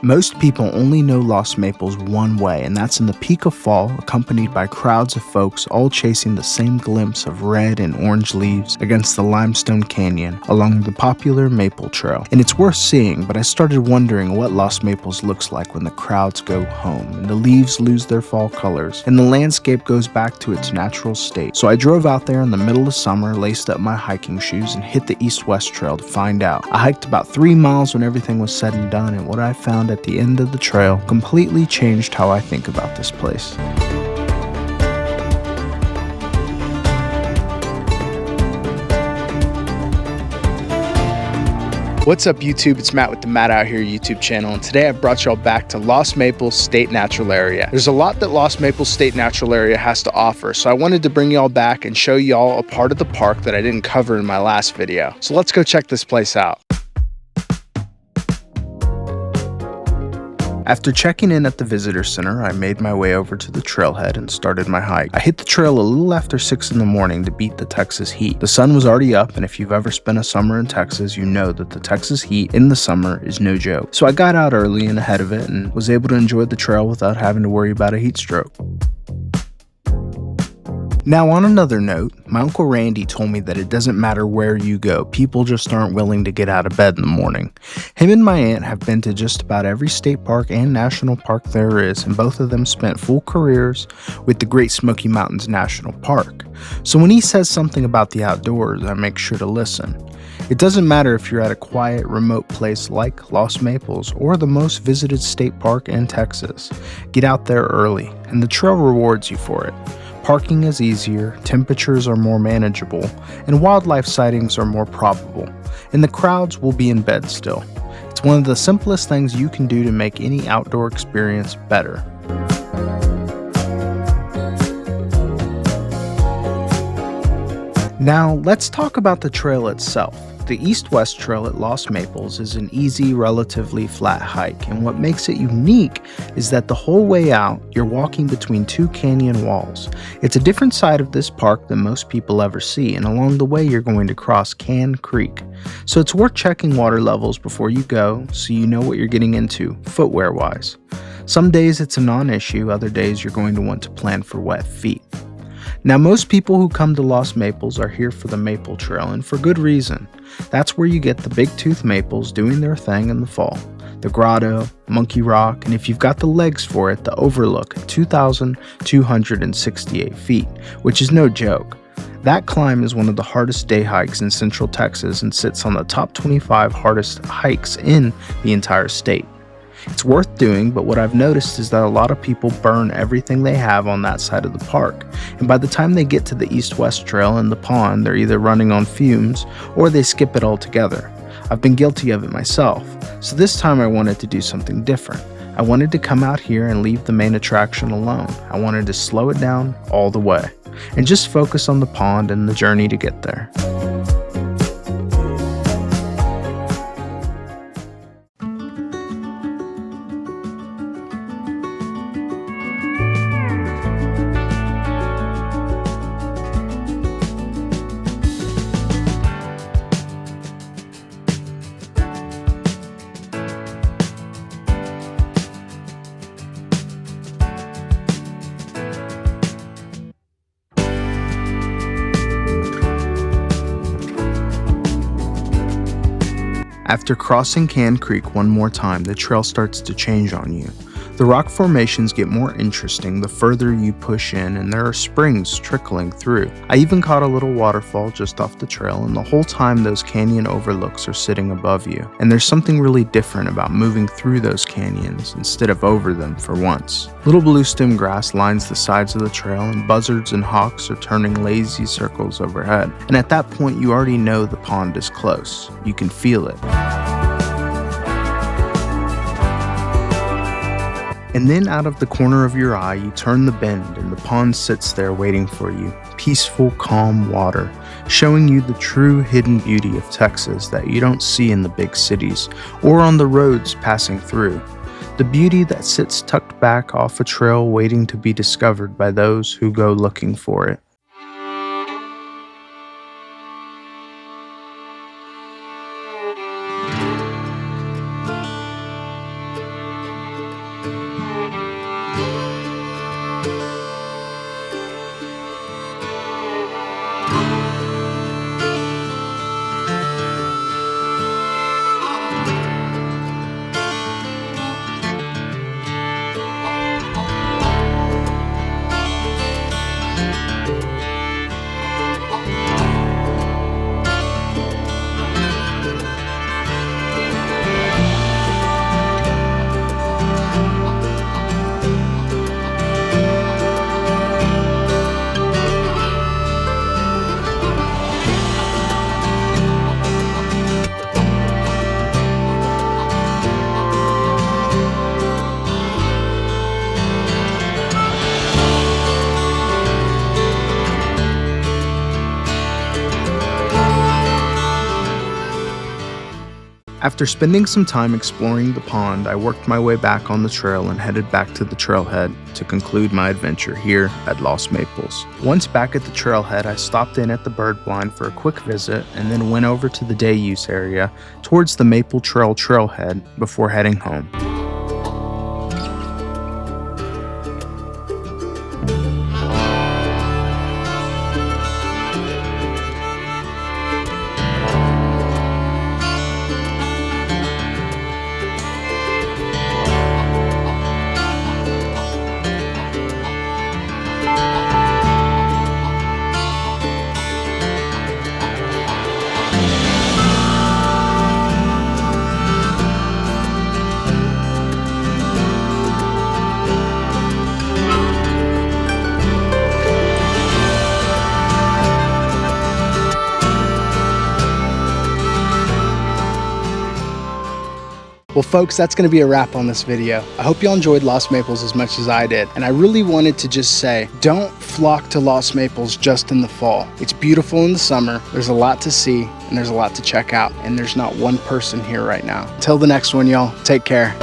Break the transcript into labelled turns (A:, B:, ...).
A: Most people only know Lost Maples one way, and that's in the peak of fall, accompanied by crowds of folks all chasing the same glimpse of red and orange leaves against the limestone canyon along the popular Maple Trail. And it's worth seeing, but I started wondering what Lost Maples looks like when the crowds go home and the leaves lose their fall colors and the landscape goes back to its natural state. So I drove out there in the middle of summer, laced up my hiking shoes, and hit the east-west trail to find out. I hiked about 3 miles when everything was said and done, and what I found at the end of the trail completely changed how I think about this place. What's up, YouTube? It's Matt with the Matt Out Here YouTube channel, and today I've brought y'all back to Lost Maples State Natural Area. There's a lot that Lost Maples State Natural Area has to offer, so I wanted to bring y'all back and show y'all a part of the park that I didn't cover in my last video. So let's go check this place out. After checking in at the visitor center, I made my way over to the trailhead and started my hike. I hit the trail a little after 6 in the morning to beat the Texas heat. The sun was already up, and if you've ever spent a summer in Texas, you know that the Texas heat in the summer is no joke. So I got out early and ahead of it and was able to enjoy the trail without having to worry about a heat stroke. Now, on another note, my Uncle Randy told me that it doesn't matter where you go, people just aren't willing to get out of bed in the morning. Him and my aunt have been to just about every state park and national park there is, and both of them spent full careers with the Great Smoky Mountains National Park. So when he says something about the outdoors, I make sure to listen. It doesn't matter if you're at a quiet, remote place like Lost Maples or the most visited state park in Texas. Get out there early, and the trail rewards you for it. Parking is easier, temperatures are more manageable, and wildlife sightings are more probable, and the crowds will be in bed still. It's one of the simplest things you can do to make any outdoor experience better. Now, let's talk about the trail itself. The east-west trail at Lost Maples is an easy, relatively flat hike, and what makes it unique is that the whole way out, you're walking between two canyon walls. It's a different side of this park than most people ever see, and along the way you're going to cross Can Creek. So it's worth checking water levels before you go so you know what you're getting into, footwear-wise. Some days it's a non-issue, other days you're going to want to plan for wet feet. Now, most people who come to Lost Maples are here for the Maple Trail, and for good reason. That's where you get the big tooth maples doing their thing in the fall. The grotto, Monkey Rock, and if you've got the legs for it, the overlook at 2,268 feet, which is no joke. That climb is one of the hardest day hikes in Central Texas and sits on the top 25 hardest hikes in the entire state. It's worth doing, but what I've noticed is that a lot of people burn everything they have on that side of the park, and by the time they get to the east-west trail and the pond, they're either running on fumes or they skip it altogether. I've been guilty of it myself, so this time I wanted to do something different. I wanted to come out here and leave the main attraction alone. I wanted to slow it down all the way, and just focus on the pond and the journey to get there. After crossing Can Creek one more time, the trail starts to change on you. The rock formations get more interesting the further you push in, and there are springs trickling through. I even caught a little waterfall just off the trail, and the whole time those canyon overlooks are sitting above you. And there's something really different about moving through those canyons instead of over them for once. Little blue stem grass lines the sides of the trail, and buzzards and hawks are turning lazy circles overhead. And at that point, you already know the pond is close. You can feel it. And then out of the corner of your eye, you turn the bend and the pond sits there waiting for you. Peaceful, calm water, showing you the true hidden beauty of Texas that you don't see in the big cities or on the roads passing through. The beauty that sits tucked back off a trail waiting to be discovered by those who go looking for it. After spending some time exploring the pond, I worked my way back on the trail and headed back to the trailhead to conclude my adventure here at Lost Maples. Once back at the trailhead, I stopped in at the bird blind for a quick visit and then went over to the day use area towards the Maple Trail trailhead before heading home. Well, folks, that's going to be a wrap on this video. I hope y'all enjoyed Lost Maples as much as I did. And I really wanted to just say, don't flock to Lost Maples just in the fall. It's beautiful in the summer. There's a lot to see and there's a lot to check out. And there's not one person here right now. Until the next one, y'all, take care.